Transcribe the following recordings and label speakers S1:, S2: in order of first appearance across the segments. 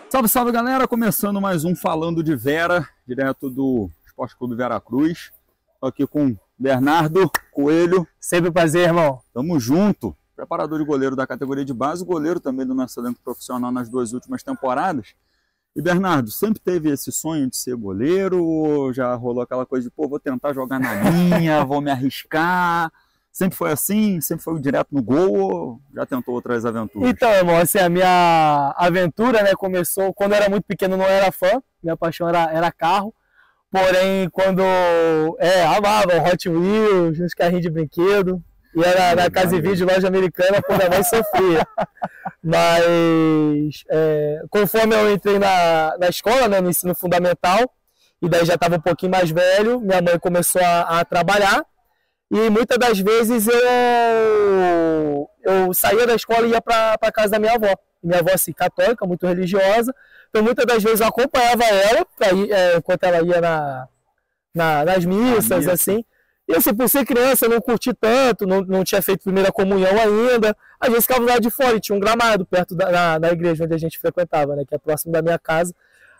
S1: Salve, salve, galera! Começando mais um Falando de Vera, direto do Esporte Clube Veracruz. Estou aqui com Bernardo Coelho.
S2: Sempre um prazer, irmão.
S1: Tamo junto. Preparador de goleiro da categoria de base, goleiro também do nosso elenco profissional nas 2 últimas temporadas. E Bernardo, sempre teve esse sonho de ser goleiro? Ou já rolou aquela coisa de, pô, vou tentar jogar na linha, vou me arriscar? Sempre foi assim? Sempre foi direto no gol ou já tentou outras aventuras?
S2: Então, irmão, assim, a minha aventura, né, começou quando eu era muito pequeno, não era fã, minha paixão era carro. Porém, quando amava o Hot Wheels, os carrinhos de brinquedo, e era na casa de vídeo, loja americana, quando a mãe sofria. Mas, conforme eu entrei na escola, né, no ensino fundamental, e daí já estava um pouquinho mais velho, minha mãe começou a trabalhar, e muitas das vezes eu saía da escola e ia para a casa da minha avó. Minha avó, assim, católica, muito religiosa, então muitas das vezes eu acompanhava ela, enquanto ela ia nas missas, assim. E assim, por ser criança, eu não curti tanto, não tinha feito primeira comunhão ainda. Às vezes ficava lá de fora e tinha um gramado perto da igreja onde a gente frequentava, né, que é próximo da minha casa.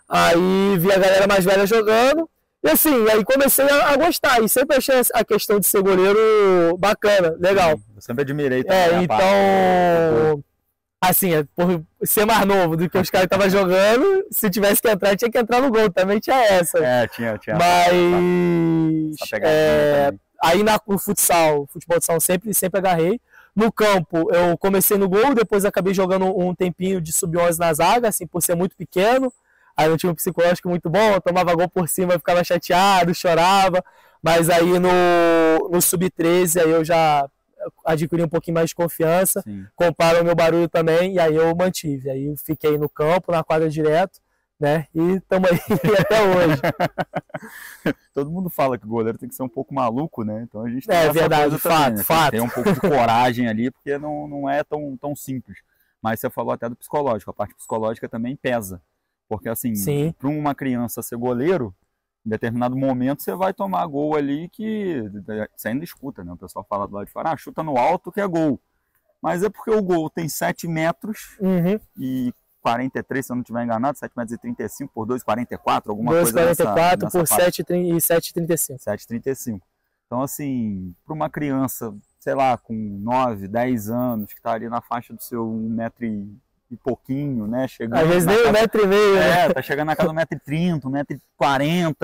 S2: Aí via a galera mais velha jogando. E assim, aí comecei a gostar. E sempre achei a questão de ser goleiro bacana, legal.
S1: Eu sempre admirei também.
S2: Então, assim, por ser mais novo do que os caras estavam jogando, se tivesse que entrar, tinha que entrar no gol. Também tinha essa.
S1: Tinha.
S2: Mas aí no futebol de salão sempre agarrei. No campo, eu comecei no gol, depois acabei jogando um tempinho de sub-11 na zaga, assim, por ser muito pequeno. Aí não tinha um psicológico muito bom, eu tomava gol por cima, eu ficava chateado, chorava. Mas aí no sub-13, aí eu já adquiri um pouquinho mais de confiança, compraram o meu barulho também, e aí eu mantive. Aí eu fiquei no campo, na quadra direto, né? E estamos aí até hoje.
S1: Todo mundo fala que o goleiro tem que ser um pouco maluco, né? Então a gente tem
S2: essa verdade, coisa fato, também, né?
S1: Fato. Tem um pouco de coragem ali, porque não é tão simples. Mas você falou até do psicológico, a parte psicológica também pesa. Porque assim, para uma criança ser goleiro, em determinado momento você vai tomar gol ali que você ainda escuta, né? O pessoal fala do lado de fora, chuta no alto que é gol. Mas é porque o gol tem 7 metros e 43, se eu não estiver enganado, 7,35 metros por 2,44, alguma coisa nessa
S2: 2,44 por 7,35.
S1: 7,35. Então assim, para uma criança, sei lá, com 9, 10 anos, que está ali na faixa do seu 1 metro e pouquinho, né? Chegando
S2: às vezes nem 1,5 metro, né?
S1: Tá chegando na casa do 1,30 m, 1,40 m.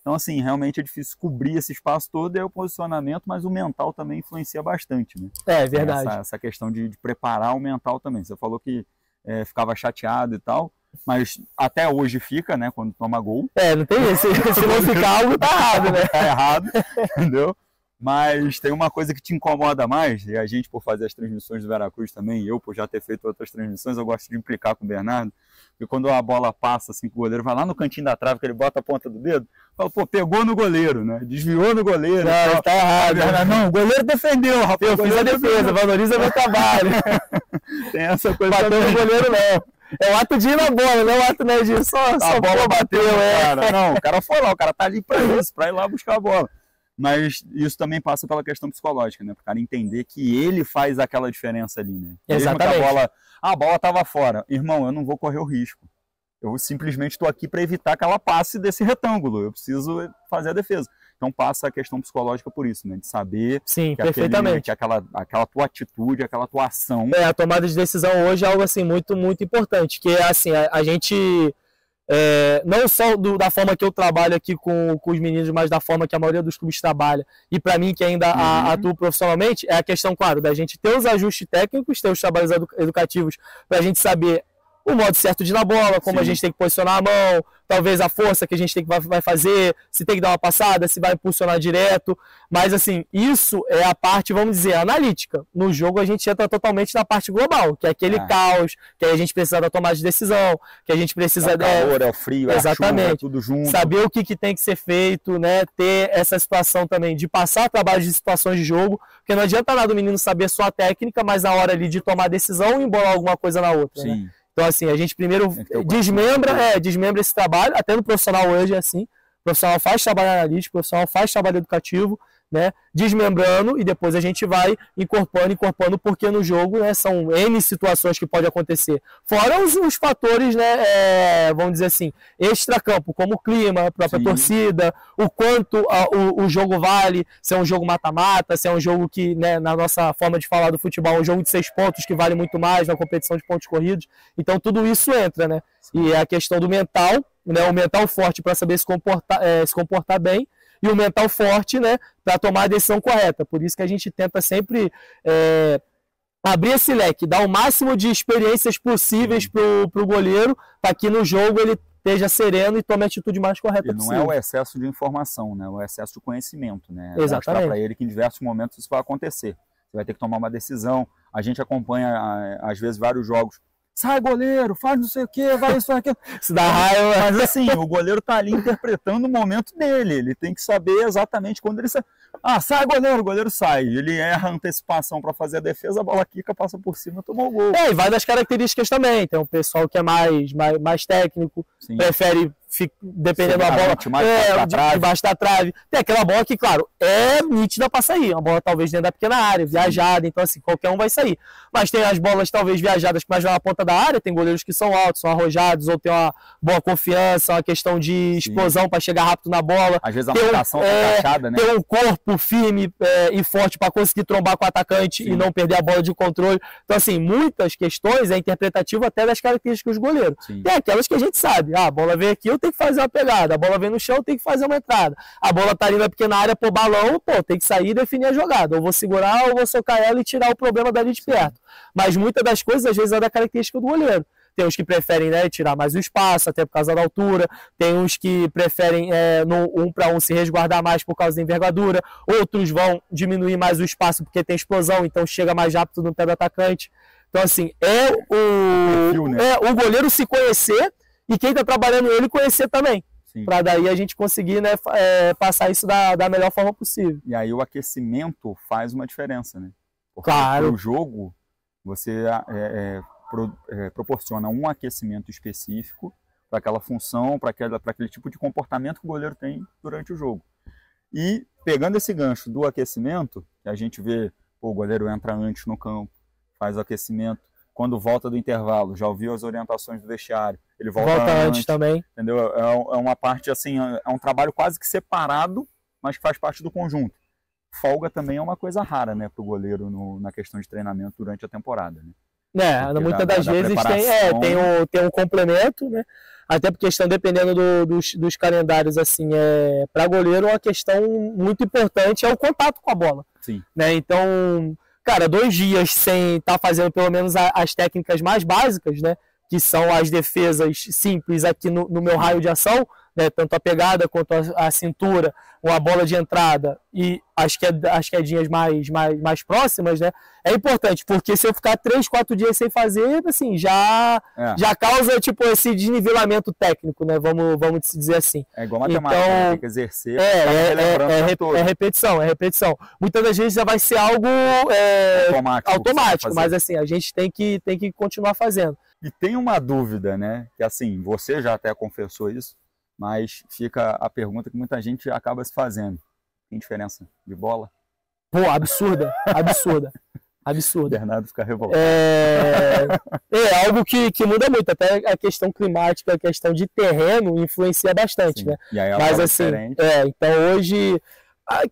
S1: Então, assim, realmente é difícil cobrir esse espaço todo, é o posicionamento, mas o mental também influencia bastante, né?
S2: É verdade.
S1: Essa questão de preparar o mental também. Você falou que ficava chateado e tal, mas até hoje fica, né? Quando toma gol.
S2: Não tem isso. Se não ficar, algo tá errado, né?
S1: Tá errado, entendeu? Mas tem uma coisa que te incomoda mais, e a gente, por fazer as transmissões do Veracruz também, e eu, por já ter feito outras transmissões, eu gosto de implicar com o Bernardo, porque quando a bola passa, assim, que o goleiro vai lá no cantinho da trave, que ele bota a ponta do dedo, fala, pô, pegou no goleiro, né? Desviou no goleiro.
S2: Não, tá errado.
S1: Não, o goleiro defendeu, rapaz.
S2: Eu fiz a defesa, valoriza meu trabalho.
S1: Tem essa coisa.
S2: Bateu no goleiro, não. É o ato de ir na bola, não é o ato de só
S1: a bola bateu, cara. Não, o cara foi lá, o cara tá ali pra isso, pra ir lá buscar a bola. Mas isso também passa pela questão psicológica, né? Para o cara entender que ele faz aquela diferença ali, né?
S2: Exatamente.
S1: Mesmo que a bola estava fora. Irmão, eu não vou correr o risco. Eu simplesmente estou aqui para evitar que ela passe desse retângulo. Eu preciso fazer a defesa. Então passa a questão psicológica por isso, né? De saber
S2: que perfeitamente.
S1: aquela tua atitude, aquela tua ação.
S2: A tomada de decisão hoje é algo assim muito, muito importante. Que é assim, a gente... não só da forma que eu trabalho aqui com os meninos, mas da forma que a maioria dos clubes trabalha, e para mim que ainda atuo profissionalmente, é a questão, claro, da gente ter os ajustes técnicos, ter os trabalhos educativos, para a gente saber o modo certo de ir na bola, como a gente tem que posicionar a mão, talvez a força que a gente vai fazer, se tem que dar uma passada, se vai impulsionar direto. Mas assim, isso é a parte, vamos dizer, analítica. No jogo a gente entra totalmente na parte global, que é aquele caos, que aí a gente precisa da tomada de decisão, que a gente precisa...
S1: É o calor, é o frio,
S2: exatamente,
S1: a chuva, é tudo junto.
S2: Saber o que tem que ser feito, né? Ter essa situação também de passar trabalho de situações de jogo, porque não adianta nada o menino saber só a técnica, mas na hora ali de tomar decisão e embolar alguma coisa na outra, né? Então, assim, a gente primeiro desmembra esse trabalho, até no profissional hoje é assim. O profissional faz trabalho analítico, o profissional faz trabalho educativo, né, desmembrando, e depois a gente vai incorporando, porque no jogo, né, são N situações que pode acontecer. Fora os fatores, né, vamos dizer assim, extracampo, como o clima, a própria torcida, o quanto o jogo vale, se é um jogo mata-mata, se é um jogo que, né, na nossa forma de falar do futebol, é um jogo de 6 pontos que vale muito mais na competição de pontos corridos. Então tudo isso entra, né? E é a questão do mental, né, o mental forte para saber se comportar bem, e o mental forte, né, para tomar a decisão correta. Por isso que a gente tenta sempre abrir esse leque, dar o máximo de experiências possíveis para o goleiro, para que no jogo ele esteja sereno e tome a atitude mais correta possível.
S1: E não é o excesso de informação, né? O excesso de conhecimento, né?
S2: Exatamente.
S1: Mostrar para ele que em diversos momentos isso vai acontecer. Você vai ter que tomar uma decisão. A gente acompanha, às vezes, vários jogos. Sai, goleiro, faz não sei o que, vai isso, aquilo.
S2: Isso dá raiva.
S1: Mas assim, o goleiro tá ali interpretando o momento dele. Ele tem que saber exatamente quando ele sai. Ah, sai, goleiro, o goleiro sai. Ele erra a antecipação para fazer a defesa, a bola quica, passa por cima, tomou o gol.
S2: E vai das características também. Tem um pessoal que é mais técnico, sim, prefere, dependendo da bola, debaixo da trave. Tem aquela bola que, claro, é nítida para sair. Uma bola talvez dentro da pequena área, viajada, então assim, qualquer um vai sair. Mas tem as bolas talvez viajadas que mais vão na ponta da área, tem goleiros que são altos, são arrojados, ou tem uma boa confiança, uma questão de explosão para chegar rápido na bola.
S1: Às vezes a marcação tá encaixada, né?
S2: Tem um corpo firme e forte para conseguir trombar com o atacante, sim, e não perder a bola de controle. Então assim, muitas questões é interpretativo até das características do goleiro. Sim. Tem aquelas que a gente sabe, a bola veio aqui, eu tenho que fazer uma pegada, a bola vem no chão, eu tenho que fazer uma entrada. A bola tá ali na pequena área, pô, balão, pô, tem que sair e definir a jogada. Ou vou segurar, ou vou socar ela e tirar o problema dali de perto. Mas muitas das coisas, às vezes, é da característica do goleiro. Tem uns que preferem, né, tirar mais o espaço, até por causa da altura. Tem uns que preferem, no 1 para 1, se resguardar mais por causa da envergadura. Outros vão diminuir mais o espaço porque tem explosão, então chega mais rápido no pé do atacante. Então, assim, o goleiro se conhecer e quem está trabalhando ele conhecer também. Para daí a gente conseguir, né, passar isso da melhor forma possível.
S1: E aí o aquecimento faz uma diferença, né? Porque
S2: claro.
S1: No jogo, você proporciona um aquecimento específico para aquela função, para aquele tipo de comportamento que o goleiro tem durante o jogo. E pegando esse gancho do aquecimento, que a gente vê, o goleiro entra antes no campo, faz o aquecimento, quando volta do intervalo, já ouviu as orientações do vestiário, ele volta
S2: antes também.
S1: Entendeu? É uma parte assim, é um trabalho quase que separado, mas que faz parte do conjunto. Folga também é uma coisa rara, né, para o goleiro na questão de treinamento durante a temporada, né?
S2: Muitas das vezes tem um complemento, né? Até porque estão dependendo dos calendários, assim, para goleiro, uma questão muito importante é o contato com a bola.
S1: Sim.
S2: Né? Então, cara, 2 dias sem estar fazendo pelo menos as técnicas mais básicas, né? Que são as defesas simples aqui no meu raio de ação, né, tanto a pegada quanto a cintura, uma bola de entrada e as quedinhas mais próximas, né, é importante, porque se eu ficar 3, 4 dias sem fazer, assim, já causa, tipo, esse desnivelamento técnico, né, vamos dizer assim.
S1: É igual matemática,
S2: então,
S1: tem que exercer.
S2: É repetição. Muitas das vezes já vai ser algo automático, mas assim, a gente tem que continuar fazendo.
S1: E tem uma dúvida, né, que assim, você já até confessou isso, mas fica a pergunta que muita gente acaba se fazendo. Tem diferença de bola?
S2: Pô, absurda.
S1: O Bernardo fica revoltado.
S2: É algo que muda muito. Até a questão climática, a questão de terreno influencia bastante,
S1: sim,
S2: né?
S1: E aí
S2: mas assim, então hoje,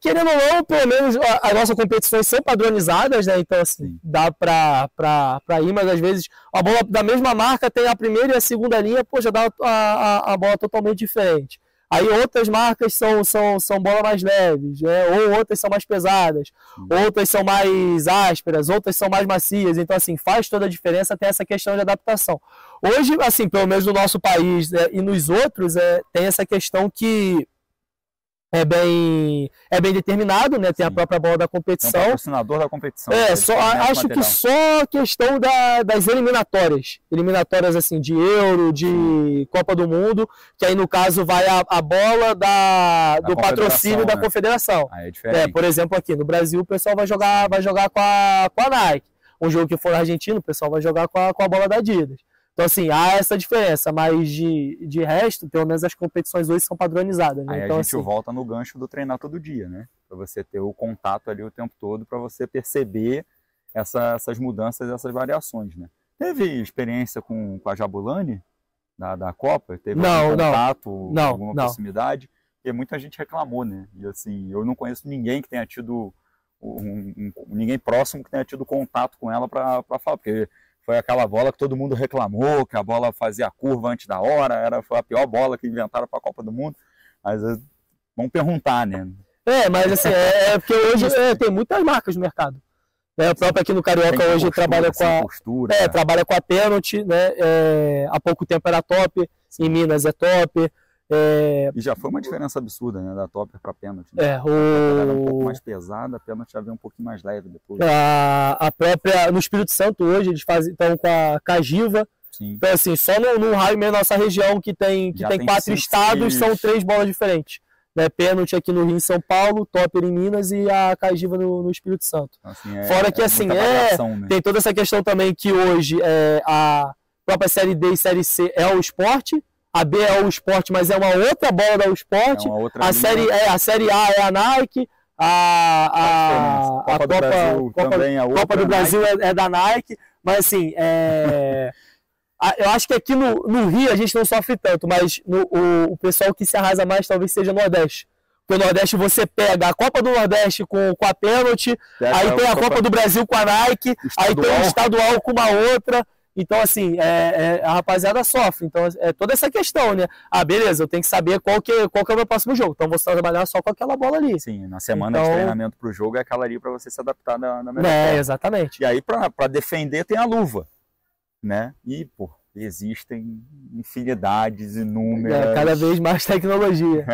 S2: querendo ou não, pelo menos as nossas competições são padronizadas, né? Então assim, sim, dá pra ir, mas às vezes a bola da mesma marca tem a primeira e a segunda linha, pô, já dá a bola totalmente diferente. Aí outras marcas são bolas mais leves, né? Ou outras são mais pesadas, outras são mais ásperas, outras são mais macias. Então, assim, faz toda a diferença, tem essa questão de adaptação. Hoje, assim, pelo menos no nosso país, né, e nos outros, tem essa questão que é bem determinado, né? Tem a própria bola da competição.
S1: É um patrocinador da competição.
S2: Acho que só a questão das eliminatórias. Eliminatórias, assim, de Euro, de Copa do Mundo, que aí, no caso, vai a bola do patrocínio da confederação.
S1: Aí é diferente.
S2: Por exemplo, aqui no Brasil, o pessoal vai jogar com a Nike. Um jogo que for argentino, o pessoal vai jogar com a bola da Adidas. Então, assim, há essa diferença, mas de resto, pelo menos as competições hoje são padronizadas. Né?
S1: Aí
S2: então,
S1: a gente
S2: assim,
S1: volta no gancho do treinar todo dia, né? Para você ter o contato ali o tempo todo, para você perceber essas mudanças, essas variações, né? Teve experiência com a Jabulani da Copa? Teve algum contato, alguma proximidade? Porque muita gente reclamou, né? E assim, eu não conheço ninguém que tenha tido ninguém próximo que tenha tido contato com ela para falar, porque foi aquela bola que todo mundo reclamou, que a bola fazia a curva antes da hora, foi a pior bola que inventaram para a Copa do Mundo. Mas vamos perguntar, né?
S2: Mas assim, porque hoje tem muitas marcas no mercado. O próprio aqui no Carioca hoje trabalha com a postura, trabalha com a Pênalti, né? Há pouco tempo era Top, em Minas é Top.
S1: E já foi uma diferença absurda, né, da Topper para Pênalti.
S2: Né?
S1: Era um pouco mais pesada, a Pênalti já veio um pouquinho mais leve depois.
S2: A própria, no Espírito Santo hoje eles estão com a Cagiva. Sim. Então assim, só no raio meio da nossa região que tem 4 estados, são 3 bolas diferentes. Né, Pênalti aqui no Rio, em São Paulo, Topper em Minas e a Cagiva no Espírito Santo.
S1: Assim,
S2: fora que assim, né? Tem toda essa questão também que hoje a própria Série D e Série C é o esporte, a B é o esporte, mas é uma outra bola da esporte, a Série A é a Nike, a Copa do Brasil é da Nike, mas assim, eu acho que aqui no Rio a gente não sofre tanto, mas o pessoal que se arrasa mais talvez seja o Nordeste. Porque o Nordeste você pega a Copa do Nordeste com a Pênalti, aí tem a Copa do Brasil com a Nike, aí tem o estadual com uma outra. Então, assim, a rapaziada sofre. Então, é toda essa questão, né? Beleza, eu tenho que saber qual que é o meu próximo jogo. Então, vou trabalhar só com aquela bola ali.
S1: Sim, na semana de treinamento pro jogo é aquela ali para você se adaptar na melhor forma.
S2: Exatamente.
S1: E aí, para defender, tem a luva. Né? E, existem infinidades, inúmeras...
S2: cada vez mais tecnologia.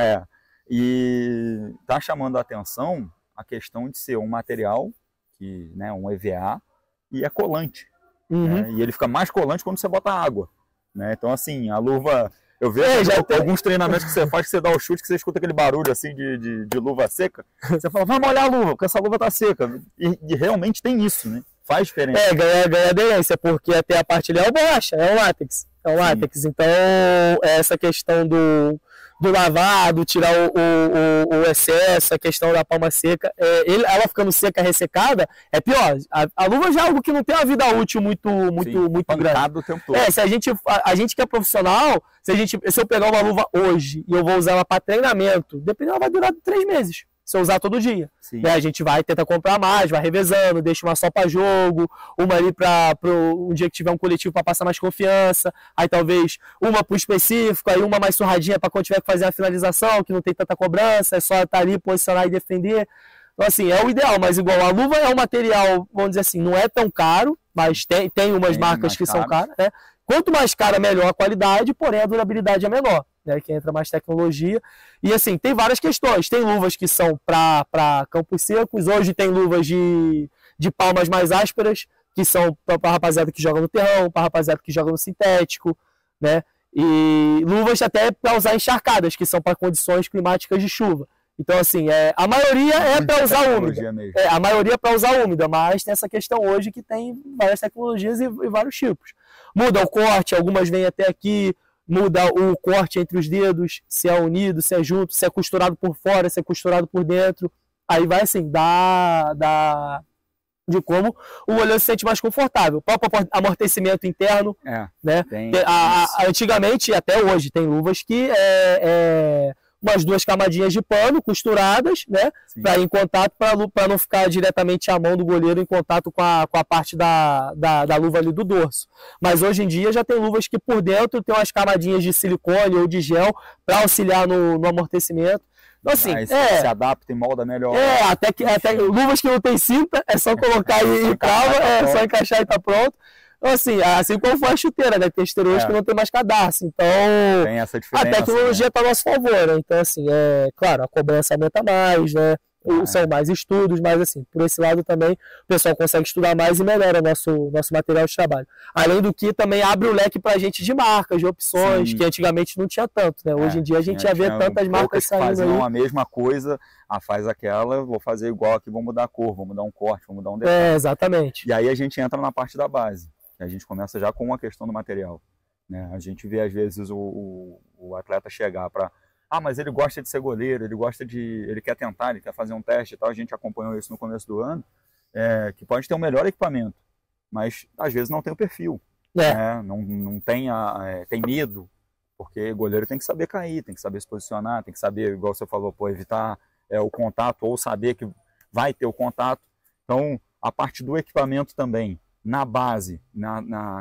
S1: E tá chamando a atenção a questão de ser um material, né, um EVA, e é colante. Né? E ele fica mais colante quando você bota água. Né? Então, assim, a luva... Eu vejo alguns treinamentos que você faz, que você dá o chute, que você escuta aquele barulho assim de luva seca. Você fala, vai molhar a luva, porque essa luva tá seca. E realmente tem isso, né? Faz diferença.
S2: Ganha aderência, porque até a parte ali é o borracha, é o látex. Então, essa questão do lavado, tirar o excesso, a questão da palma seca, ela ficando seca, ressecada, é pior. A luva já é algo que não tem uma vida útil muito grande.
S1: O tempo todo.
S2: Se a gente que é profissional, se eu pegar uma luva hoje e eu vou usar ela para treinamento, dependendo, ela vai durar 3 meses. Se eu usar todo dia. Né? A gente vai tentar comprar mais, vai revezando, deixa uma só para jogo, uma ali para um dia que tiver um coletivo para passar mais confiança, aí talvez uma para o específico, aí uma mais surradinha para quando tiver que fazer a finalização, que não tem tanta cobrança, é só estar ali, posicionar e defender. Então assim, é o ideal, mas igual a luva é um material, vamos dizer assim, não é tão caro, mas tem umas marcas que são caras, né? Quanto mais cara, melhor a qualidade, porém a durabilidade é menor, né? Que entra mais tecnologia. E assim, tem várias questões. Tem luvas que são para campos secos, hoje tem luvas de palmas mais ásperas, que são para rapaziada que joga no terrão, para rapaziada que joga no sintético, né? E luvas até para usar encharcadas, que são para condições climáticas de chuva. Então, assim, a maioria é para usar úmida. A maioria é para usar úmida, mas tem essa questão hoje que tem várias tecnologias e vários tipos. Muda o corte, algumas vêm até aqui, muda o corte entre os dedos, se é unido, se é junto, se é costurado por fora, se é costurado por dentro. Aí vai, assim, de como o goleiro se sente mais confortável. O próprio amortecimento interno, né? Antigamente, até hoje, tem luvas que umas 2 camadinhas de pano costuradas, né, para ir em contato, para não ficar diretamente a mão do goleiro em contato com a parte da luva ali do dorso. Mas hoje em dia já tem luvas que por dentro tem umas camadinhas de silicone ou de gel para auxiliar no amortecimento. Então, assim,
S1: se adapta e molda melhor.
S2: Até luvas que não tem cinta, é só colocar e crava, só encaixar e tá pronto. Então, assim como foi a chuteira, né? Tem esteroides que não tem mais cadarço. Então,
S1: tem essa diferença,
S2: a tecnologia está a nosso favor, né? Então, assim, claro, a cobrança aumenta mais, né? São mais estudos, mas, assim, por esse lado também o pessoal consegue estudar mais e melhora nosso material de trabalho. Além do que também abre o leque para a gente de marcas, de opções, que antigamente não tinha tanto, né? Hoje em dia a gente já vê tantas marcas saindo aí.
S1: Faziam a mesma coisa, faz aquela, vou fazer igual aqui, vou mudar a cor, vou mudar um corte, vou mudar um detalhe.
S2: Exatamente.
S1: E aí a gente entra na parte da base. A gente começa já com a questão do material. Né? A gente vê, às vezes, o atleta chegar para Ah, mas ele gosta de ser goleiro, ele quer tentar, ele quer fazer um teste e tal. A gente acompanhou isso no começo do ano, que pode ter um melhor equipamento, mas às vezes não tem o perfil, não tem, tem medo, porque goleiro tem que saber cair, tem que saber se posicionar, tem que saber, igual você falou, evitar o contato ou saber que vai ter o contato. Então, a parte do equipamento também, na base,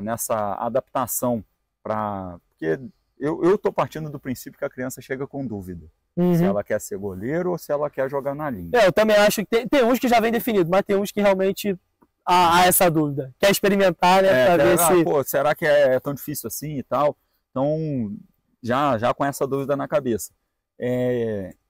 S1: nessa adaptação, porque eu estou partindo do princípio que a criança chega com dúvida. Se ela quer ser goleiro ou se ela quer jogar na linha.
S2: Eu também acho que tem uns que já vem definido, mas tem uns que realmente há essa dúvida. Quer experimentar, né? Pra ver se...
S1: será que é tão difícil assim e tal? Então, já com essa dúvida na cabeça.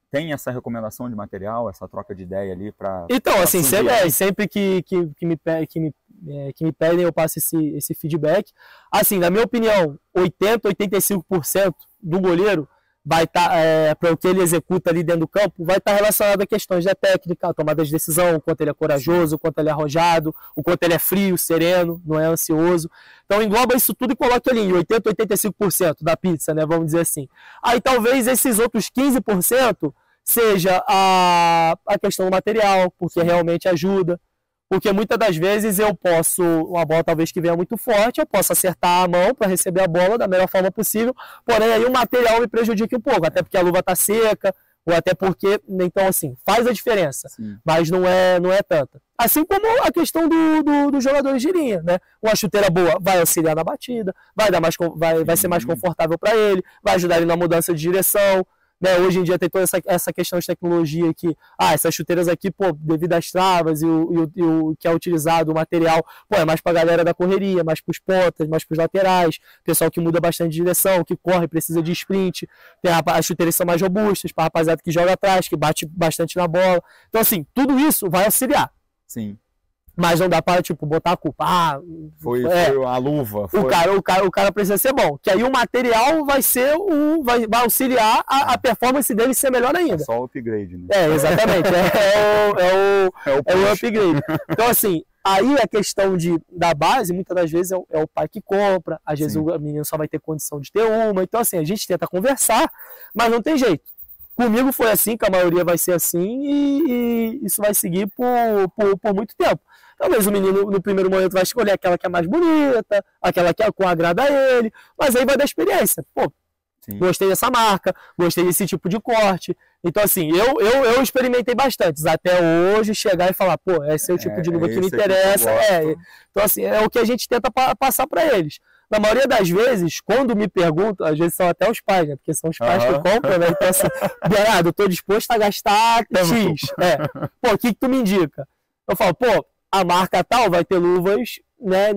S1: Tem essa recomendação de material, essa troca de ideia ali para...
S2: Então, assim, sempre que me pedem, eu passo esse feedback. Assim, na minha opinião, 80-85% do goleiro vai estar, para o que ele executa ali dentro do campo, vai estar relacionado a questões da técnica, a tomada de decisão, o quanto ele é corajoso, o quanto ele é arrojado, o quanto ele é frio, sereno, não é ansioso. Então engloba isso tudo e coloca ali em 80-85% da pizza, né, vamos dizer assim. Aí talvez esses outros 15% seja a questão do material, porque realmente ajuda. Porque muitas das vezes eu posso, uma bola talvez que venha muito forte, eu posso acertar a mão para receber a bola da melhor forma possível, porém aí o material me prejudica um pouco, até porque a luva está seca, ou até porque, então assim, faz a diferença, mas não é tanta. Assim como a questão do jogador de linha, né? Uma chuteira boa vai auxiliar na batida, vai ser mais confortável para ele, vai ajudar ele na mudança de direção. Né, hoje em dia tem toda essa questão de tecnologia que essas chuteiras aqui, devido às travas e o que é utilizado, o material, é mais para a galera da correria, mais para os pontas, mais para os laterais, pessoal que muda bastante de direção, que corre, precisa de sprint, tem as chuteiras são mais robustas, para a rapaziada que joga atrás, que bate bastante na bola. Então assim, tudo isso vai auxiliar.
S1: Sim.
S2: Mas não dá para, botar a culpa.
S1: Foi a luva.
S2: O cara precisa ser bom. Que aí o material vai auxiliar a performance dele ser melhor ainda. É
S1: só o upgrade, né?
S2: Exatamente. É o upgrade. Então, assim, aí a questão da base, muitas das vezes é o pai que compra. Às vezes o menino só vai ter condição de ter uma. Então, assim, a gente tenta conversar, mas não tem jeito. Comigo foi assim, que a maioria vai ser assim, e isso vai seguir por muito tempo. Talvez o menino, no primeiro momento, vai escolher aquela que é mais bonita, aquela que agrada a ele, mas aí vai dar experiência. Gostei dessa marca, gostei desse tipo de corte. Então, assim, eu experimentei bastante, até hoje chegar e falar, esse é o tipo de luva que me interessa. Então, assim, é o que a gente tenta passar para eles. Na maioria das vezes, quando me perguntam, às vezes são até os pais, né? Porque são os pais que compram, né? Então, assim, eu tô disposto a gastar X. O que tu me indica? Eu falo, a marca tal vai ter luvas, né,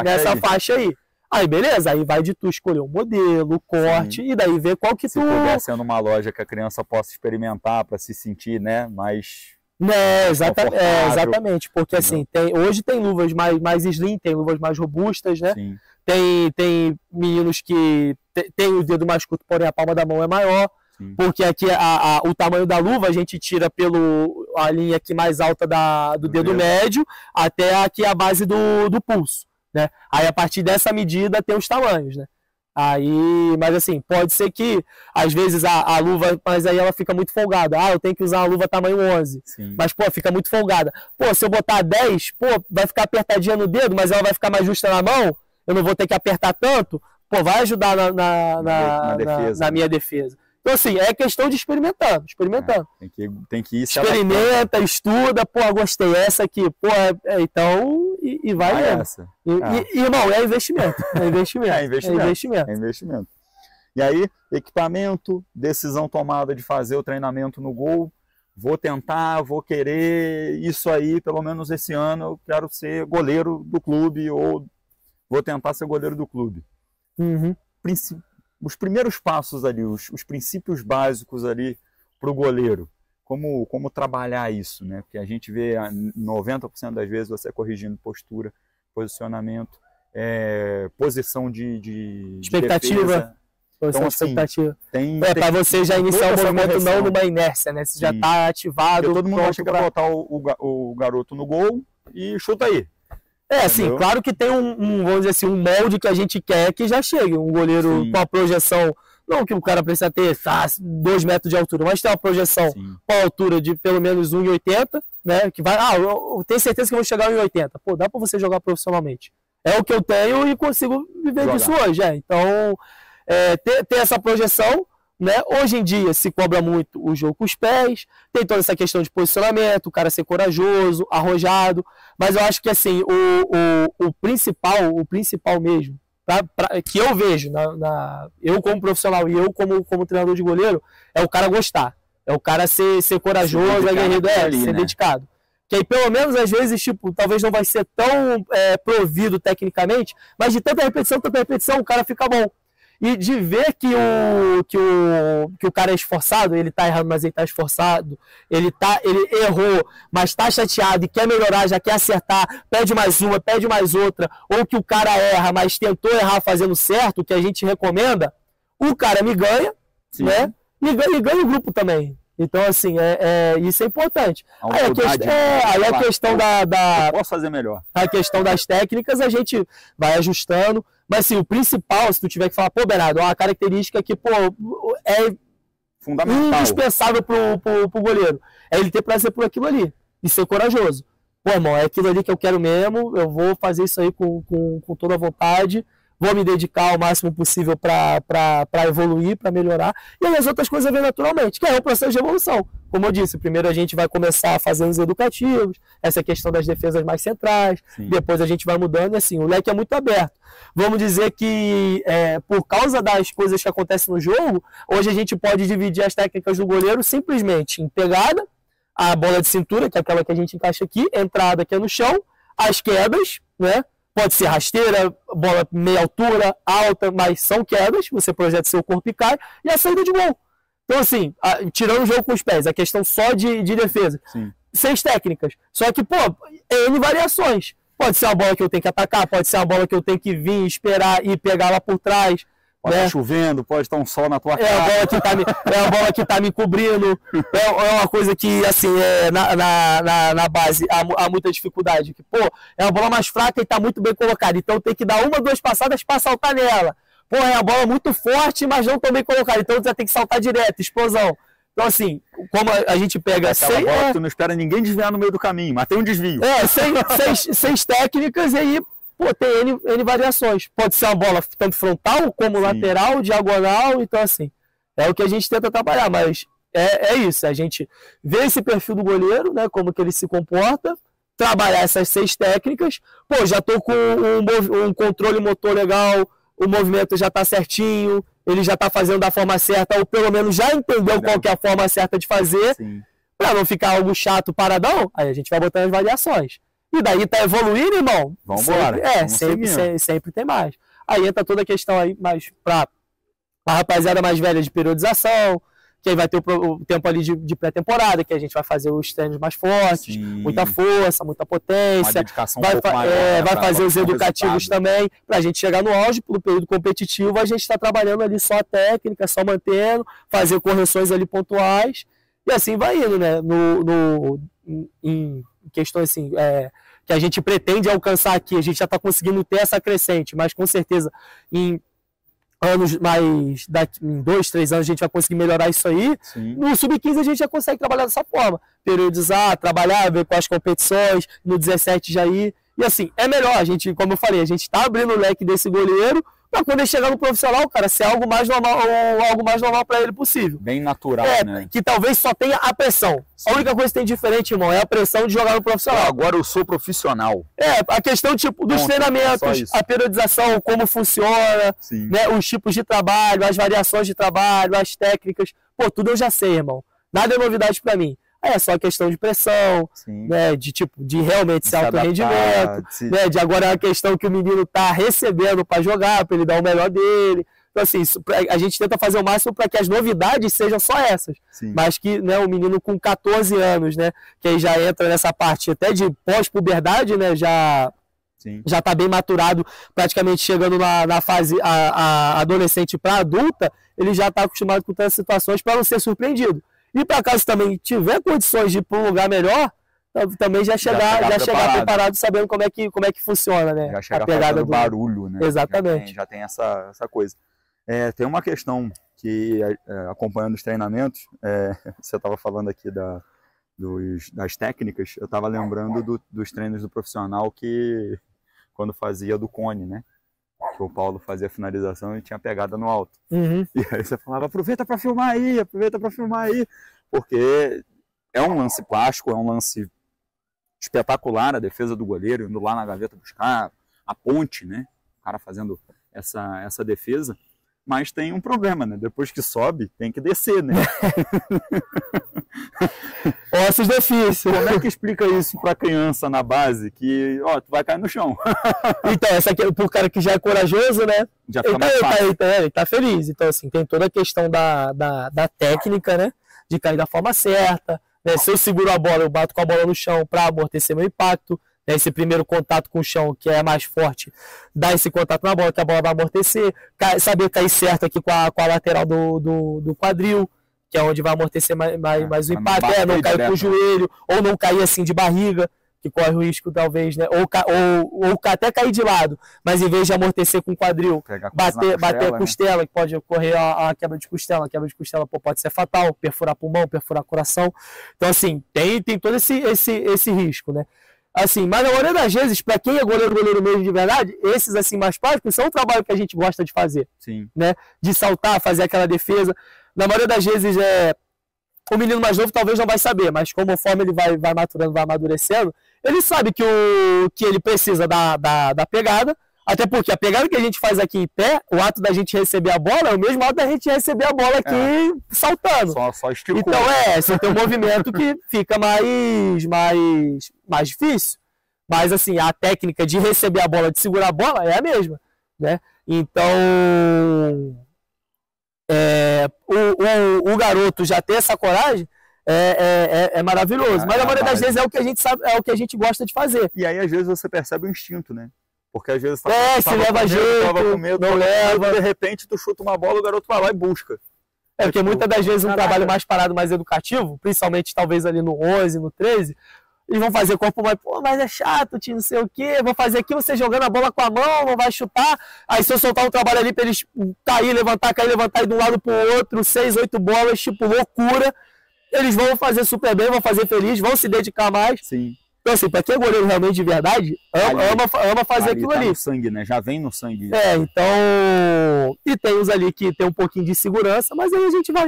S2: nessa faixa aí. Aí, beleza, aí vai de tu escolher o modelo, o corte, e daí ver qual que
S1: Se puder ser numa loja que a criança possa experimentar para se sentir, né, mais...
S2: Exatamente, porque assim, hoje tem luvas mais slim, tem luvas mais robustas, né?
S1: Sim.
S2: Tem meninos que tem o dedo mais curto, porém a palma da mão é maior. Porque aqui o tamanho da luva a gente tira a linha aqui mais alta do dedo médio até aqui a base do pulso, né? Aí a partir dessa medida tem os tamanhos, né? Mas assim, pode ser que às vezes a luva, mas aí ela fica muito folgada. Eu tenho que usar uma luva tamanho 11. Mas fica muito folgada. Se eu botar 10, vai ficar apertadinha no dedo, mas ela vai ficar mais justa na mão. Eu não vou ter que apertar tanto. Vai ajudar na minha defesa. Então, assim, é questão de experimentando.
S1: Tem que ir se
S2: experimenta, estuda, gostei essa aqui, então, e vai
S1: essa.
S2: Irmão, é investimento.
S1: É investimento. E aí, equipamento, decisão tomada de fazer o treinamento no gol, vou tentar, vou querer isso aí, pelo menos esse ano, eu quero ser goleiro do clube, ou vou tentar ser goleiro do clube. Os primeiros passos ali, os princípios básicos ali para o goleiro, como trabalhar isso, né? Porque a gente vê 90% das vezes você corrigindo postura, posicionamento, posição de
S2: expectativa. Então, assim, para você já iniciar o movimento não numa inércia, né? Você já está ativado.
S1: Porque todo mundo acha que vai botar o garoto no gol e chuta aí.
S2: Assim, claro que tem vamos dizer assim, um molde que a gente quer que já chegue. Um goleiro com a projeção Não que o cara precisa ter 2 metros de altura, mas tem uma projeção com a altura de pelo menos 1,80, né? Que vai, eu tenho certeza que eu vou chegar a 1,80. Pô, dá para você jogar profissionalmente. É o que eu tenho e consigo viver disso hoje. Então, ter essa projeção, né? Hoje em dia se cobra muito o jogo com os pés, tem toda essa questão de posicionamento, o cara ser corajoso, arrojado, mas eu acho que assim, o principal mesmo, que eu vejo, eu como profissional e eu como treinador de goleiro, é o cara gostar, é o cara ser corajoso, aguerrido, ser dedicado. Que aí pelo menos às vezes, tipo, talvez não vai ser tão provido tecnicamente, mas de tanta repetição, o cara fica bom. E de ver que o cara é esforçado, ele tá errando, mas ele tá esforçado, ele errou, mas tá chateado e quer melhorar, já quer acertar, pede mais uma, pede mais outra, ou que o cara erra, mas tentou errar fazendo certo, que a gente recomenda, o cara me ganha, né? E ganha o grupo também. Então, assim, isso é importante. Aí a questão
S1: eu posso fazer melhor.
S2: A questão das técnicas a gente vai ajustando. Mas, assim, o principal, se tu tiver que falar, pô, Bernardo, uma característica que, pô, é fundamental, indispensável pro goleiro, é ele ter prazer por aquilo ali e ser corajoso. Pô, irmão, é aquilo ali que eu quero mesmo, eu vou fazer isso aí com toda a vontade, vou me dedicar ao máximo possível para evoluir, para melhorar, e aí as outras coisas vêm naturalmente, que é o processo de evolução. Como eu disse, primeiro a gente vai começar fazendo os educativos, essa questão das defesas mais centrais, depois a gente vai mudando, e assim, o leque é muito aberto. Vamos dizer que, por causa das coisas que acontecem no jogo, hoje a gente pode dividir as técnicas do goleiro simplesmente em pegada, a bola de cintura, que é aquela que a gente encaixa aqui, entrada que é no chão, as quedas, né? Pode ser rasteira, bola meia altura, alta, mas são quedas, você projeta seu corpo e cai, e a saída de gol. Então, assim, tirando o jogo com os pés, a questão só de defesa. 6 técnicas. Só que, pô, N variações. Pode ser uma bola que eu tenho que atacar, pode ser uma bola que eu tenho que vir, esperar e pegar lá por trás.
S1: Pode estar chovendo, pode estar um sol na tua cara.
S2: É a bola que tá me cobrindo. É uma coisa que, assim, na base há muita dificuldade. Que, pô, é uma bola mais fraca e tá muito bem colocada. Então tem que dar 1, 2 passadas para saltar nela. Pô, é uma bola muito forte, mas não tão bem colocada. Então você tem que saltar direto, explosão. Então, assim, como a gente pega...
S1: bola que tu não espera ninguém desviar no meio do caminho, mas tem um desvio.
S2: 6 técnicas e aí... Pô, tem N variações. Pode ser uma bola tanto frontal como lateral, diagonal. Então, assim, é o que a gente tenta trabalhar. Mas é isso. A gente vê esse perfil do goleiro, né? Como que ele se comporta. Trabalhar essas 6 técnicas. Pô, já tô com um controle motor legal. O movimento já tá certinho. Ele já tá fazendo da forma certa. Ou pelo menos já entendeu qual que é a forma certa de fazer. Para não ficar algo chato, paradão. Aí a gente vai botando as variações. E daí tá evoluindo, irmão?
S1: Vamos embora.
S2: Sempre tem mais. Aí entra toda a questão aí mais pra a rapaziada mais velha de periodização, que aí vai ter o tempo ali de pré-temporada, que a gente vai fazer os treinos mais fortes, muita força, muita potência.
S1: Uma dedicação maior,
S2: vai fazer os educativos também, pra gente chegar no auge, no período competitivo, a gente tá trabalhando ali só a técnica, só mantendo, fazer correções ali pontuais, e assim vai indo, né? Em questões assim, que a gente pretende alcançar aqui, a gente já está conseguindo ter essa crescente, mas com certeza em anos mais, em 2, 3 anos a gente vai conseguir melhorar isso aí. No Sub-15 a gente já consegue trabalhar dessa forma, periodizar, trabalhar, ver quais competições, no 17 já ir, e assim, é melhor, a gente, como eu falei, a gente está abrindo o leque desse goleiro, para quando ele chegar no profissional, cara, ser algo mais normal para ele possível.
S1: Bem natural, né?
S2: Que talvez só tenha a pressão. A única coisa que tem diferente, irmão, é a pressão de jogar no profissional.
S1: Agora eu sou profissional.
S2: A questão tipo dos treinamentos, a periodização, como funciona, né, os tipos de trabalho, as variações de trabalho, as técnicas. Pô, tudo eu já sei, irmão. Nada é novidade para mim. É só questão de pressão, né, de realmente ser alto rendimento, né, de agora é a questão que o menino tá recebendo para jogar, para ele dar o melhor dele. Então, assim, a gente tenta fazer o máximo para que as novidades sejam só essas. Mas que, né, o menino com 14 anos, né, que aí já entra nessa parte até de pós-puberdade, né, já está bem maturado, praticamente chegando na fase adolescente para adulta, ele já está acostumado com tantas situações para não ser surpreendido. E para caso também tiver condições de ir para um lugar melhor, também já chegar preparado, sabendo como é que funciona, né?
S1: Já chegar fazendo barulho, né?
S2: Exatamente.
S1: Já tem essa coisa. Tem uma questão que, acompanhando os treinamentos, você estava falando aqui das técnicas, eu estava lembrando dos treinos do profissional que, quando fazia do cone, né? Que o Paulo fazia a finalização e tinha pegada no alto.
S2: Uhum.
S1: E aí você falava, aproveita para filmar aí, porque é um lance plástico, é um lance espetacular, a defesa do goleiro, indo lá na gaveta buscar a ponte, né? O cara fazendo essa defesa. Mas tem um problema, né? Depois que sobe, tem que descer, né?
S2: Ossos do ofício.
S1: Como é que explica isso pra criança na base? Que, tu vai cair no chão.
S2: Então, essa aqui, pro cara que já é corajoso, né?
S1: Já fica mais fácil.
S2: Ele tá feliz. Então, assim, tem toda a questão da técnica, né? De cair da forma certa. Né? Se eu seguro a bola, eu bato com a bola no chão para amortecer meu impacto. Esse primeiro contato com o chão, que é mais forte, dá esse contato na bola, que a bola vai amortecer. Saber cair certo aqui com a lateral do quadril, que é onde vai amortecer mais o impacto. Não cair com o joelho, ou não cair assim de barriga, que corre o risco talvez, né? Ou até cair de lado, mas em vez de amortecer com o quadril, bater a costela, que pode ocorrer a quebra de costela. A quebra de costela pode ser fatal, perfurar pulmão, perfurar coração. Então, assim, tem todo esse risco, né? Assim, mas na maioria das vezes, para quem é goleiro mesmo de verdade, esses assim mais práticos são um trabalho que a gente gosta de fazer.
S1: Sim.
S2: Né? De saltar, fazer aquela defesa. Na maioria das vezes, o menino mais novo talvez não vai saber, mas conforme ele vai maturando, vai amadurecendo, ele sabe que ele precisa da pegada, até porque a pegada que a gente faz aqui em pé, o ato da gente receber a bola é o mesmo ato da gente receber a bola aqui saltando.
S1: Só esticou.
S2: Então você tem um movimento que fica mais difícil. Mas assim, a técnica de receber a bola, de segurar a bola é a mesma, né? Então, o garoto já ter essa coragem é maravilhoso. Mas a maioria das vezes é o que a gente sabe, é o que a gente gosta de fazer.
S1: E aí às vezes você percebe o instinto, né? Porque às vezes
S2: se leva jeito, não leva.
S1: De repente tu chuta uma bola, o garoto vai lá e busca.
S2: Porque muitas das vezes um trabalho mais parado, mais educativo, principalmente talvez ali no 11, no 13, eles vão fazer corpo mais, mas é chato, tio, não sei o quê, vou fazer aqui você jogando a bola com a mão, não vai chutar, aí se eu soltar um trabalho ali pra eles cair, levantar, e de um lado pro outro, 6, 8 bolas, tipo loucura, eles vão fazer super bem, vão fazer feliz, vão se dedicar mais.
S1: Sim.
S2: Então, assim, pra quem é goleiro realmente de verdade, ama fazer aquilo ali.
S1: No sangue, né? Já vem no sangue.
S2: Então. E tem uns ali que tem um pouquinho de segurança, mas aí a gente vai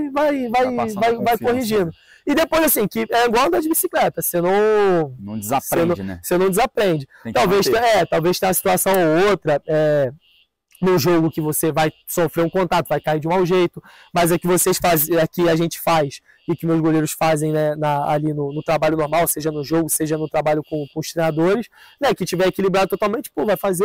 S2: corrigindo. E depois, assim, que é igual andar de bicicleta, você
S1: não desaprende, né?
S2: Você não desaprende. Talvez tenha uma situação ou outra. No jogo que você vai sofrer um contato, vai cair de um mau jeito, mas é que vocês fazem, aqui a gente faz e que meus goleiros fazem, né, ali no trabalho normal, seja no jogo, seja no trabalho com os treinadores, né, que tiver equilibrado totalmente,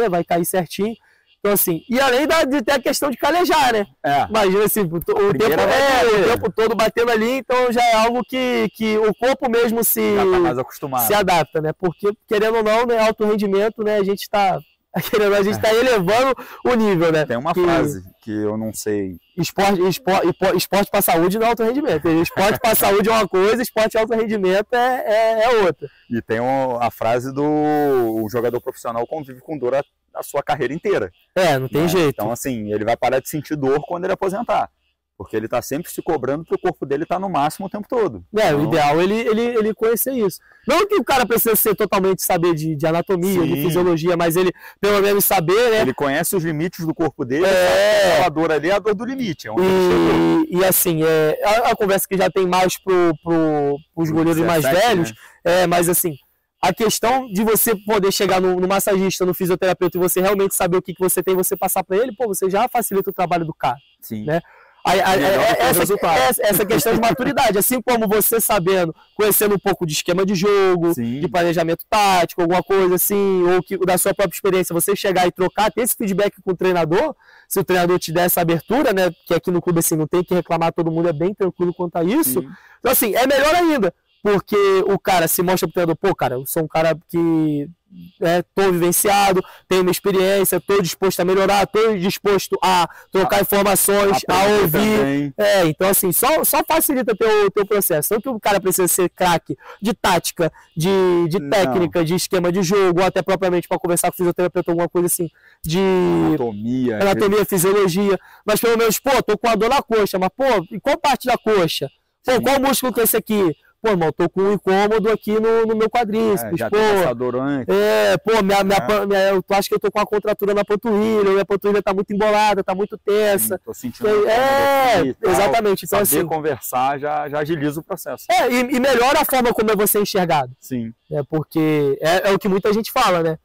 S2: vai cair certinho. Então, assim, e além de ter a questão de calejar, né? Imagina assim, o tempo todo batendo ali, então já é algo que o corpo mesmo
S1: já tá mais acostumado.
S2: Se adapta, né? Porque, querendo ou não, né, alto rendimento, né, a gente está elevando o nível, né?
S1: Tem uma frase que eu não sei.
S2: Esporte para saúde não é alto rendimento. Esporte para saúde é uma coisa, esporte alto rendimento é outra.
S1: E tem a frase o jogador profissional convive com dor a sua carreira inteira.
S2: Não tem jeito.
S1: Então, assim, ele vai parar de sentir dor quando ele aposentar. Porque ele está sempre se cobrando que o corpo dele está no máximo o tempo todo.
S2: O ideal é ele conhecer isso. Não que o cara precisa ser totalmente saber de anatomia, de fisiologia, mas ele pelo menos saber, né?
S1: Ele conhece os limites do corpo dele, a dor ali é a dor do limite.
S2: E assim, a conversa que já tem mais pros goleiros mais velhos, né? Mas assim, a questão de você poder chegar no massagista, no fisioterapeuta e você realmente saber o que você tem e você passar para ele, você já facilita o trabalho do cara.
S1: Sim.
S2: Né? Essa questão de maturidade, assim como você sabendo, conhecendo um pouco de esquema de jogo, de planejamento tático, alguma coisa assim, ou que da sua própria experiência, você chegar e trocar, ter esse feedback com o treinador, se o treinador te der essa abertura, né, que aqui no clube assim não tem que reclamar, todo mundo é bem tranquilo quanto a isso. Então assim, é melhor ainda, porque o cara se mostra pro treinador, pô, cara, eu sou um cara que tô vivenciado, tenho uma experiência, tô disposto a melhorar, tô disposto a trocar informações, a ouvir. Então assim, só facilita teu processo. Não que o cara precisa ser craque de tática, de técnica, de esquema de jogo, ou até propriamente para conversar com o fisioterapeuta, alguma coisa assim, de anatomia, fisiologia, mas pelo menos, pô, tô com a dor na coxa, mas pô, em qual parte da coxa? Pô, qual músculo que é esse aqui? Pô, irmão, tô com um incômodo aqui no meu quadríceps.
S1: Já
S2: pô, eu acho que eu tô com uma contratura na panturrilha, minha panturrilha tá muito embolada, tá muito tensa.
S1: Sim, tô sentindo
S2: exatamente. Então,
S1: saber
S2: assim,
S1: conversar já agiliza o processo.
S2: E melhora a forma como é você enxergado.
S1: Sim.
S2: Porque é o que muita gente fala, né?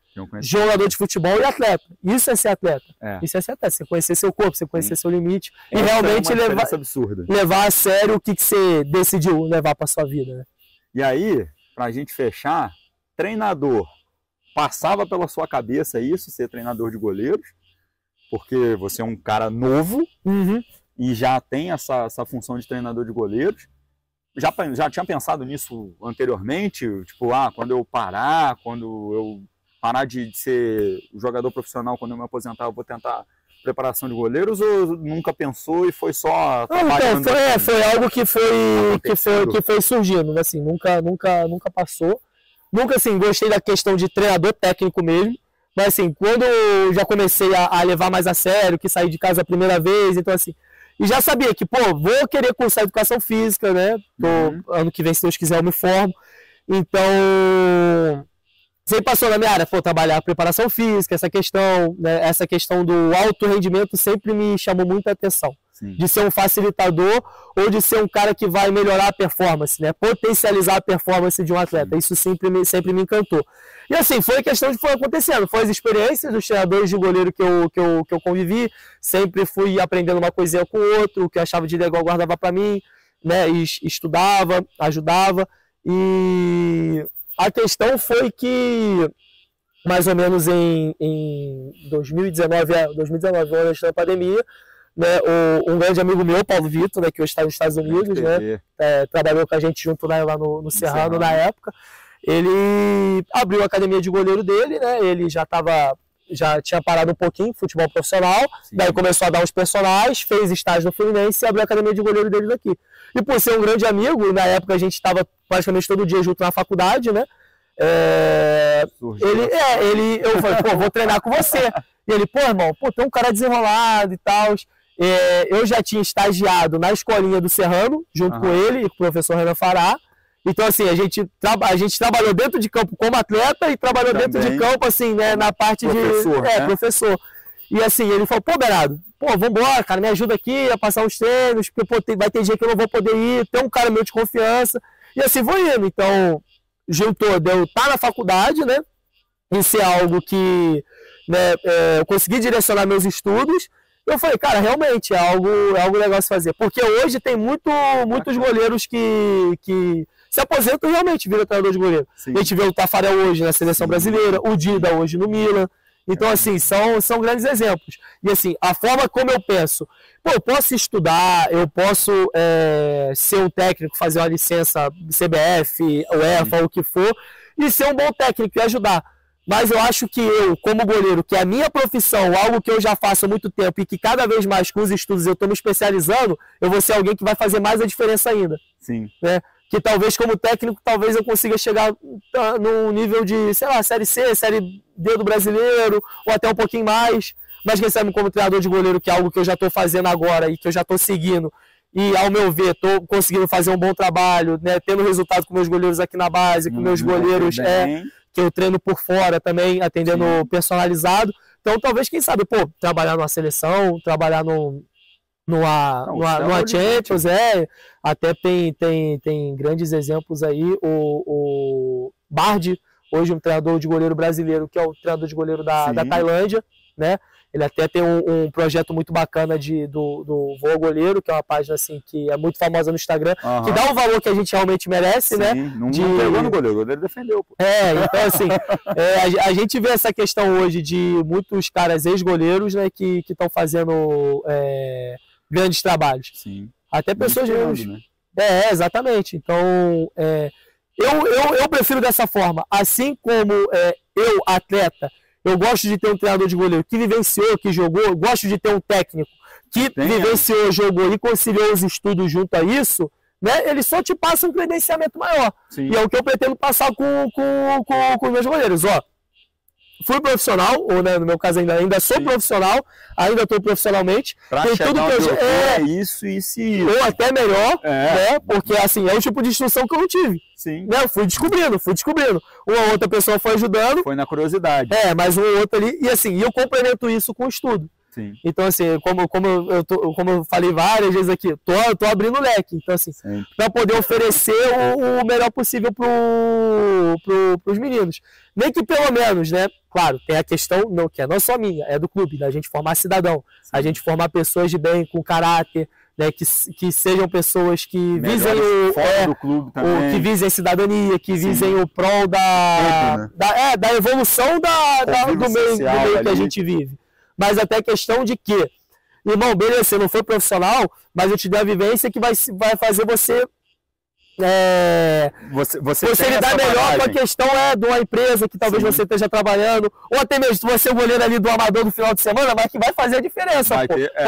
S2: Jogador de futebol e atleta. Isso é ser atleta. Isso é ser atleta. Você conhecer seu corpo, você conhecer seu limite. E realmente levar a sério o que você decidiu levar para sua vida. Né?
S1: E aí, pra gente fechar, treinador, passava pela sua cabeça isso, ser treinador de goleiros? Porque você é um cara novo e já tem essa função de treinador de goleiros. Já tinha pensado nisso anteriormente? Tipo, quando eu parar, parar de ser jogador profissional, quando eu me aposentar, eu vou tentar preparação de goleiros, ou nunca pensou e foi só trabalhando?
S2: Foi algo que foi surgindo, assim, nunca passou. Nunca, assim, gostei da questão de treinador técnico mesmo, mas, assim, quando eu já comecei a levar mais a sério, que saí de casa a primeira vez, então, assim, e já sabia que, pô, vou querer cursar educação física, né, ano que vem, se Deus quiser, eu me formo, então... Sempre passou na minha área, trabalhar a preparação física, essa questão do alto rendimento sempre me chamou muita atenção. Sim. De ser um facilitador ou de ser um cara que vai melhorar a performance, né? Potencializar a performance de um atleta. Isso sempre me encantou. E assim, foi acontecendo, foi as experiências dos treinadores de goleiro que eu convivi, sempre fui aprendendo uma coisinha com o outro, o que eu achava de legal eu guardava para mim, né? E estudava, ajudava e... A questão foi que, mais ou menos em 2019, antes da pandemia, né, um grande amigo meu, Paulo Vitor, né, que hoje está nos Estados Unidos, né, trabalhou com a gente junto lá no Serrano na época, ele abriu a academia de goleiro dele, né, ele já tinha parado um pouquinho futebol profissional, daí começou a dar uns personagens, fez estágio no Fluminense e abriu a academia de goleiro dele daqui. E por ser um grande amigo, na época a gente estava praticamente todo dia junto na faculdade, né? Eu falei, pô, vou treinar com você. E ele, pô, irmão, tem um cara desenrolado e tal. Eu já tinha estagiado na escolinha do Serrano, junto com ele e com o professor Renan Fará. Então, assim, a gente trabalhou dentro de campo como atleta e trabalhou dentro de campo, assim, né, na parte professor. E assim, ele falou, pô, Berardo, vambora, cara, me ajuda aqui a passar uns treinos, porque vai ter dia que eu não vou poder ir, tem um cara meu de confiança, e assim vou indo. Então, juntou, deu estar na faculdade, né, isso é algo que, né, eu consegui direcionar meus estudos, e eu falei, cara, realmente é algo legal se fazer, porque hoje tem muitos goleiros que se aposentam e realmente viram treinador de goleiro. Sim. A gente vê o Tafarel hoje na seleção brasileira, o Dida hoje no Milan. Então, assim, são grandes exemplos. E, assim, a forma como eu penso, eu posso estudar, eu posso ser um técnico, fazer uma licença CBF, UEFA, o que for, e ser um bom técnico e ajudar. Mas eu acho que eu, como goleiro, que é a minha profissão, algo que eu já faço há muito tempo e que cada vez mais com os estudos eu estou me especializando, eu vou ser alguém que vai fazer mais a diferença ainda.
S1: Sim.
S2: Né? Que talvez como técnico, talvez eu consiga chegar num nível de, sei lá, Série C, Série D do brasileiro, ou até um pouquinho mais. Mas quem sabe como treinador de goleiro, que é algo que eu já estou fazendo agora e que eu já estou seguindo, e ao meu ver, estou conseguindo fazer um bom trabalho, né, tendo resultado com meus goleiros aqui na base, com meus goleiros que eu treino por fora também, atendendo personalizado. Então talvez, quem sabe, trabalhar numa seleção, trabalhar numa Champions, até tem grandes exemplos aí, o Bardi, hoje um treinador de goleiro brasileiro, que é o treinador de goleiro da Tailândia, né? Ele até tem um projeto muito bacana do Voa Goleiro, que é uma página assim, que é muito famosa no Instagram, que dá o valor que a gente realmente merece, né?
S1: Não pegou no goleiro, o goleiro defendeu. Pô.
S2: Então assim, a gente vê essa questão hoje de muitos caras ex-goleiros, né, que estão fazendo grandes trabalhos.
S1: Sim.
S2: Até pessoas mesmo.
S1: Né?
S2: Exatamente. Então, eu prefiro dessa forma. Assim como eu, atleta, eu gosto de ter um treinador de goleiro que vivenciou, que jogou, eu gosto de ter um técnico que vivenciou, jogou e conciliou os estudos junto a isso, né? Ele só te passa um credenciamento maior.
S1: Sim.
S2: E é o que eu pretendo passar com os meus goleiros. Ó, fui profissional, ou né, no meu caso ainda sou profissional, ainda estou profissionalmente.
S1: Pra
S2: tem tudo que eu isso.
S1: Ou
S2: até melhor, né? Porque assim, é o tipo de instrução que eu não tive.
S1: Sim.
S2: Né? Eu fui descobrindo. Uma outra pessoa foi ajudando.
S1: Foi na curiosidade.
S2: Mas um outro ali. E assim, eu complemento isso com o estudo.
S1: Sim.
S2: Então, assim, como eu falei várias vezes aqui, tô abrindo o leque. Então, assim, para poder oferecer o melhor possível pros meninos. Nem que pelo menos, né? Claro, tem a questão, não, que é não só minha, é do clube, da gente formar cidadão, a gente formar pessoas de bem, com caráter, né? Que sejam pessoas que visem
S1: do clube também.
S2: Que visem cidadania, que visem o prol da evolução do meio que a gente vive. Mas até questão de que, irmão, beleza, você não foi profissional, mas eu te dei a vivência que vai fazer você você lidar melhor com a questão de uma empresa que talvez você esteja trabalhando, ou até mesmo se você é goleiro ali do amador no final de semana, mas que vai fazer a diferença,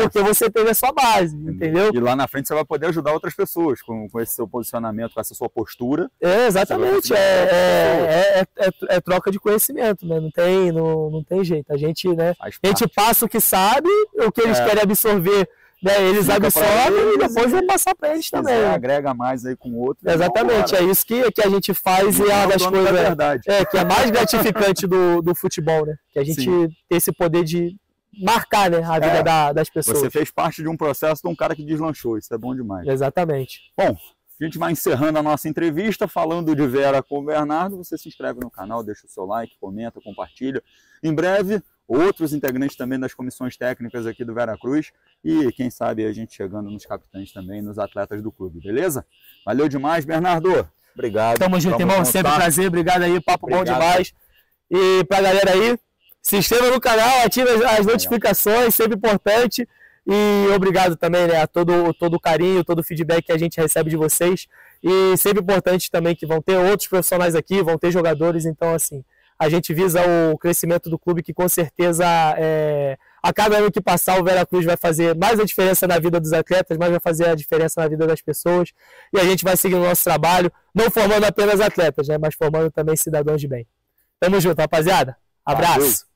S2: porque você teve a sua base, entendeu?
S1: E lá na frente você vai poder ajudar outras pessoas com esse seu posicionamento, com essa sua postura.
S2: Exatamente, é troca de conhecimento, né? Não tem jeito, a gente passa o que sabe, o que eles querem absorver. Eles absorvem e depois vão passar para eles também.
S1: Agrega mais aí com o outro.
S2: Exatamente, é isso que a gente faz e é uma das coisas que é mais gratificante do futebol, né? Que a gente tem esse poder de marcar, né, a vida das pessoas.
S1: Você fez parte de um processo de um cara que deslanchou, isso é bom demais.
S2: Exatamente.
S1: Bom, a gente vai encerrando a nossa entrevista falando de Vera com o Bernardo. Você se inscreve no canal, deixa o seu like, comenta, compartilha. Em breve, outros integrantes também das comissões técnicas aqui do Veracruz e quem sabe a gente chegando nos capitães também, nos atletas do clube, beleza? Valeu demais, Bernardo. Obrigado.
S2: Tamo junto, irmão. Sempre prazer. Obrigado aí, papo bom demais. E pra galera aí, se inscreva no canal, ative as notificações, sempre importante. E obrigado também, né, a todo o carinho, todo o feedback que a gente recebe de vocês. E sempre importante também que vão ter outros profissionais aqui, vão ter jogadores, então assim, a gente visa o crescimento do clube, que com certeza a cada ano que passar o Veracruz vai fazer mais a diferença na vida dos atletas, mais vai fazer a diferença na vida das pessoas, e a gente vai seguir o nosso trabalho, não formando apenas atletas, né, mas formando também cidadãos de bem. Tamo junto, rapaziada. Abraço. Valeu.